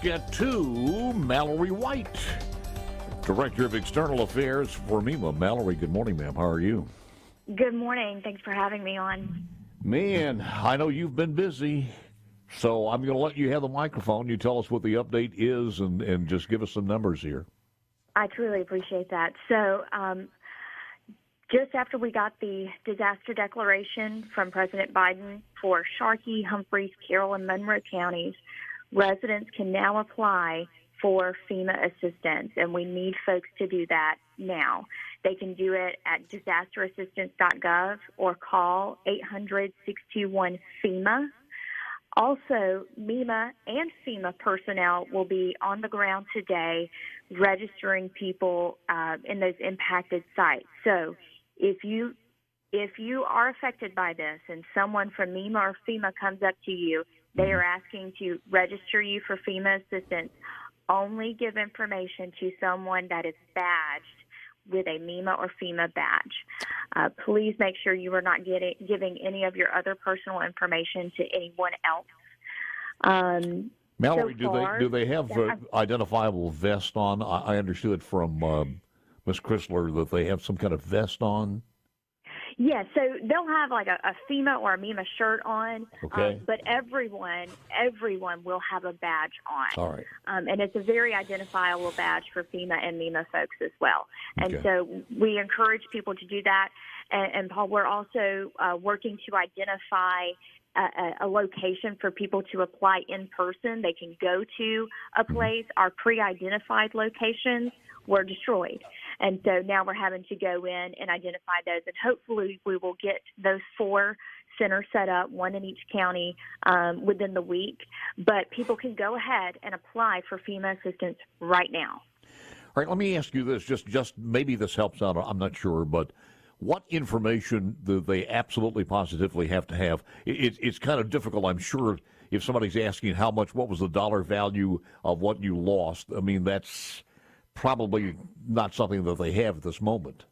Get to Malary White, Director of External Affairs for MEMA. Malary, good morning, ma'am. How are you? Good morning. Thanks for having me on. Man, I know you've been busy, so I'm going to let you have the microphone. You tell us what the update is and just give us some numbers here. I truly appreciate that. So just after we got the disaster declaration from President Biden for Sharkey, Humphreys, Carroll, and Monroe counties, residents can now apply for FEMA assistance, and we need folks to do that now. They can do it at disasterassistance.gov or call 800-621-FEMA. Also, MEMA and FEMA personnel will be on the ground today registering people in those impacted sites. So if you are affected by this and someone from MEMA or FEMA comes up to you, they are asking to register you for FEMA assistance. Only give information to someone that is badged with a MEMA or FEMA badge. Please make sure you are not giving any of your other personal information to anyone else. Malary, do they have identifiable vest on? I understood from Ms. Chrysler that they have some kind of vest on. Yeah, so they'll have like a FEMA or a MEMA shirt on, okay. But everyone will have a badge on. All right. And it's a very identifiable badge for FEMA and MEMA folks as well. And Okay. so we encourage people to do that. And Paul, we're also working to identify a location for people to apply in person. They can go to a place. Our pre-identified locations were destroyed. And so now we're having to go in and identify those. And hopefully we will get those 4 centers set up, 1 in each county, within the week. But people can go ahead and apply for FEMA assistance right now. All right, let me ask you this. Just maybe this helps out. I'm not sure, but what information do they absolutely positively have to have? It's kind of difficult, I'm sure, if somebody's asking what was the dollar value of what you lost. I mean, that's probably not something that they have at this moment.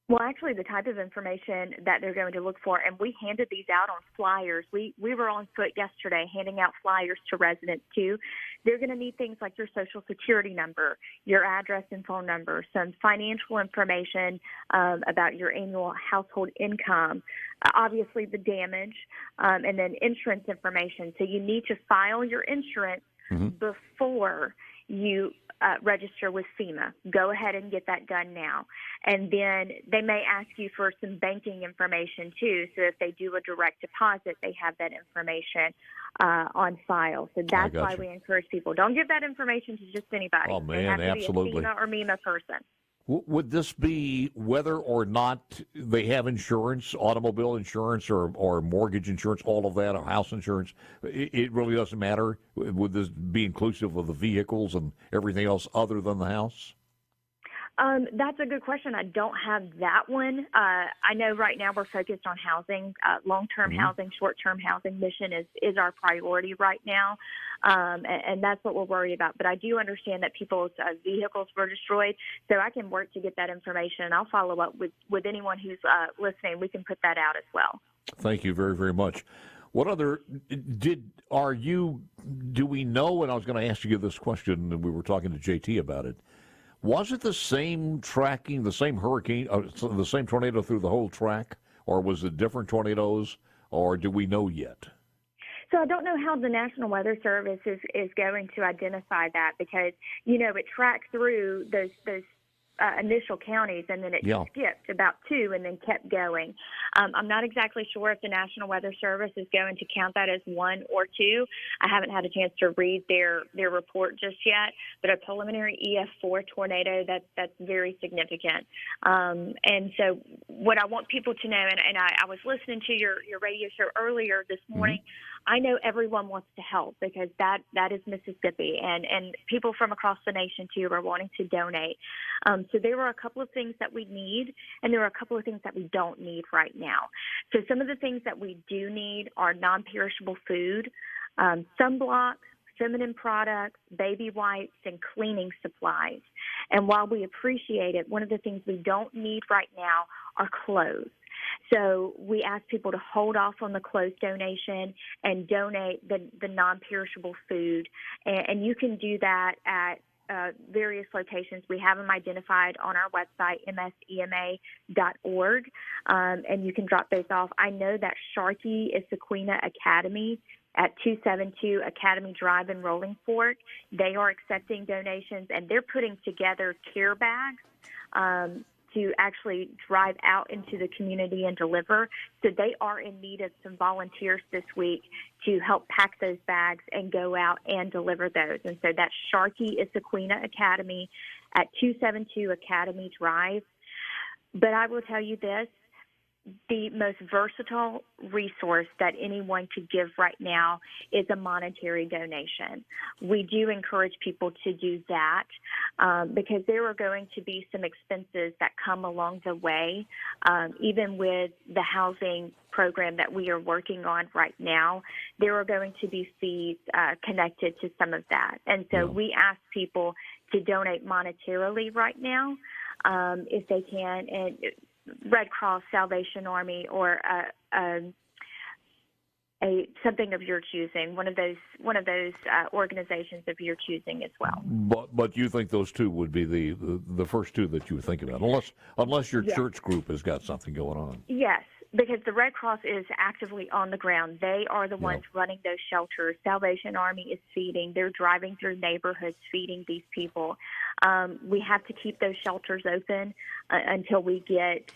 Well, actually, the type of information that they're going to look for, and we handed these out on flyers. We were on foot yesterday handing out flyers to residents, too. They're going to need things like your Social Security number, your address and phone number, some financial information about your annual household income, obviously the damage, and then insurance information. So you need to file your insurance before you register with FEMA. Go ahead and get that done now. And then they may ask you for some banking information, too. So if they do a direct deposit, they have that information on file. So that's why we encourage people. Don't give that information to just anybody. Oh, man, they have to absolutely. be a FEMA or MEMA person. Would this be whether or not they have insurance, automobile insurance or mortgage insurance, all of that, or house insurance? It really doesn't matter? Would this be inclusive of the vehicles and everything else other than the house? That's a good question. I don't have that one. I know right now we're focused on housing, long-term housing, short-term housing. Mission is our priority right now, and that's what we're worried about. But I do understand that people's vehicles were destroyed, so I can work to get that information, and I'll follow up with anyone who's listening. We can put that out as well. Thank you very, very much. What other do we know, and I was going to ask you this question, and we were talking to JT about it. Was it the same tracking, the same hurricane, the same tornado through the whole track, or was it different tornadoes, or do we know yet? So I don't know how the National Weather Service is going to identify that because, it tracked through those initial counties, and then it skipped about 2 and then kept going. I'm not exactly sure if the National Weather Service is going to count that as 1 or 2. I haven't had a chance to read their report just yet, but a preliminary EF4 tornado, that's very significant. And so what I want people to know, and I was listening to your radio show earlier this morning, I know everyone wants to help because that is Mississippi, and people from across the nation, too, are wanting to donate. So there were a couple of things that we need, and there are a couple of things that we don't need right now. So some of the things that we do need are non-perishable food, sunblock, feminine products, baby wipes, and cleaning supplies. And while we appreciate it, one of the things we don't need right now are clothes. So we ask people to hold off on the clothes donation and donate the non-perishable food. And you can do that at various locations. We have them identified on our website, msema.org, and you can drop those off. I know that Sharkey Issaquena Academy at 272 Academy Drive in Rolling Fork, they are accepting donations, and they're putting together care bags to actually drive out into the community and deliver. So they are in need of some volunteers this week to help pack those bags and go out and deliver those. And so that's Sharkey Issaquena Academy at 272 Academy Drive. But I will tell you this, the most versatile resource that anyone could give right now is a monetary donation. We do encourage people to do that because there are going to be some expenses that come along the way, even with the housing program that we are working on right now. There are going to be fees connected to some of that. And so we ask people to donate monetarily right now if they can. And Red Cross, Salvation Army, or something of your choosing, one of those organizations of your choosing as well. But you think those two would be the first two that you would think about, unless your church group has got something going on. Yes, because the Red Cross is actively on the ground. They are the ones running those shelters. Salvation Army is feeding. They're driving through neighborhoods feeding these people. We have to keep those shelters open until we get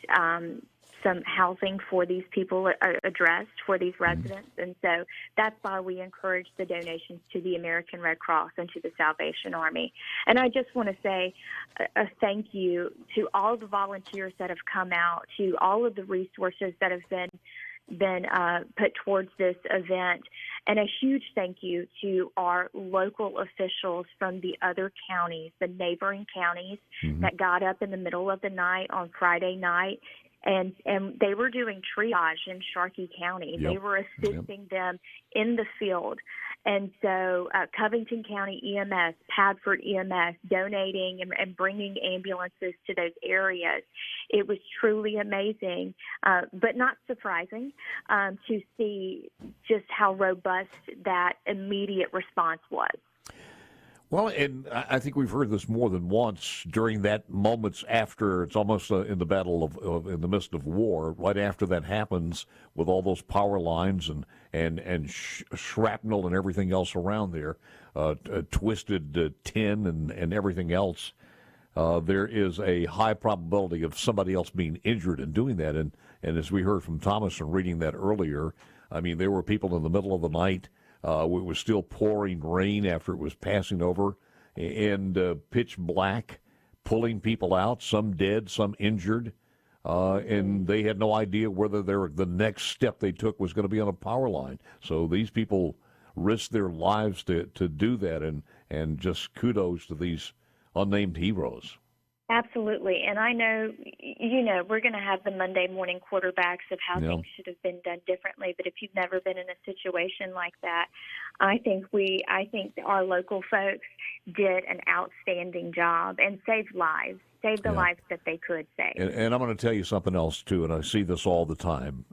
some housing for these people addressed for these residents. And so that's why we encourage the donations to the American Red Cross and to the Salvation Army. And I just want to say a thank you to all the volunteers that have come out, to all of the resources that have been put towards this event, and a huge thank you to our local officials from the other counties, the neighboring counties that got up in the middle of the night on Friday night, and they were doing triage in Sharkey County. They were assisting them in the field. And so Covington County EMS, Padford EMS, donating and bringing ambulances to those areas. It was truly amazing, but not surprising to see just how robust that immediate response was. Well, and I think we've heard this more than once during that moments after, it's almost in the battle of in the midst of war, right after that happens with all those power lines and shrapnel and everything else around there, twisted tin and everything else. There is a high probability of somebody else being injured in doing that. And as we heard from Thomas and reading that earlier, I mean, there were people in the middle of the night. It was still pouring rain after it was passing over, and pitch black, pulling people out, some dead, some injured, and they had no idea whether the next step they took was going to be on a power line. So these people risked their lives to do that, and just kudos to these unnamed heroes. Absolutely. And I know, we're going to have the Monday morning quarterbacks of how things should have been done differently. But if you've never been in a situation like that, I think our local folks did an outstanding job and saved lives, saved the lives that they could save. And I'm going to tell you something else, too, and I see this all the time.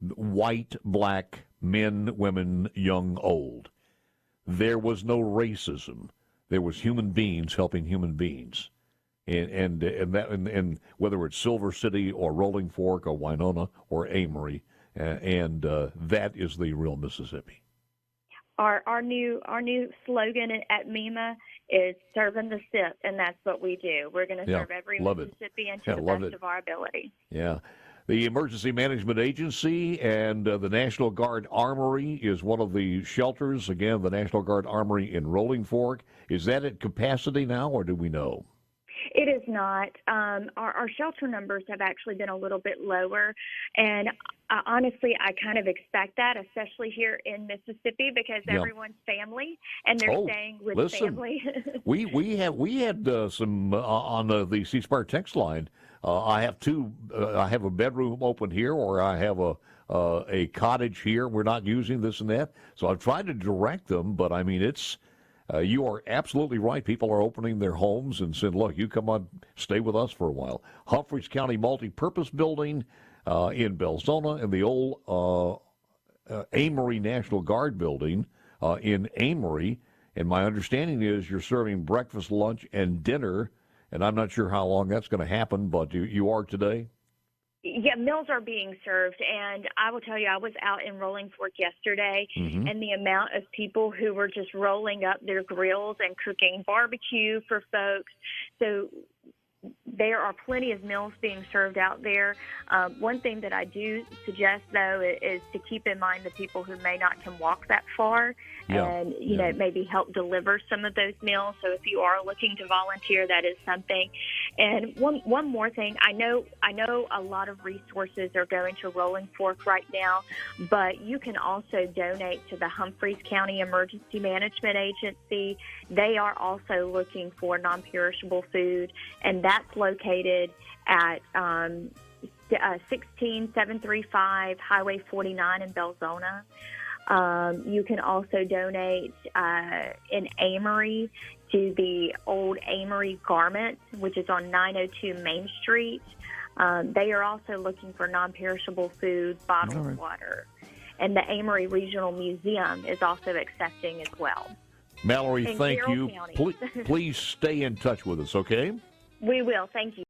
White, black, men, women, young, old. There was no racism. There was human beings helping human beings. And whether it's Silver City or Rolling Fork or Winona or Amory, and that is the real Mississippi. Our new slogan at MEMA is serving the SIP, and that's what we do. We're going to serve every Mississippian to the best of our ability. Yeah. The Emergency Management Agency and the National Guard Armory is one of the shelters. Again, the National Guard Armory in Rolling Fork. Is that at capacity now, or do we know? It is not. Our shelter numbers have actually been a little bit lower, and honestly, I kind of expect that, especially here in Mississippi, because everyone's family, and they're staying with family. we had some on the C Spire text line. I have two. I have a bedroom open here, or I have a cottage here. We're not using this and that, so I've tried to direct them, but I mean it's. You are absolutely right. People are opening their homes and saying, look, you come on, stay with us for a while. Humphreys County Multi-Purpose Building, in Belzona, in the old Amory National Guard building in Amory. And my understanding is you're serving breakfast, lunch, and dinner. And I'm not sure how long that's going to happen, but you are today? Yeah, meals are being served, and I will tell you, I was out in Rolling Fork yesterday, and the amount of people who were just rolling up their grills and cooking barbecue for folks. So there are plenty of meals being served out there. One thing that I do suggest, though, is to keep in mind the people who may not can walk that far and, you know, maybe help deliver some of those meals. So if you are looking to volunteer, that is something. And one more thing, I know a lot of resources are going to Rolling Fork right now, but you can also donate to the Humphreys County Emergency Management Agency. They are also looking for non-perishable food, and that's located at 16735 Highway 49 in Belzona. You can also donate in Amory to the old Amory Garment, which is on 902 Main Street. They are also looking for non-perishable food, bottled water. And the Amory Regional Museum is also accepting as well. Malary, thank you. Please stay in touch with us, okay? We will. Thank you.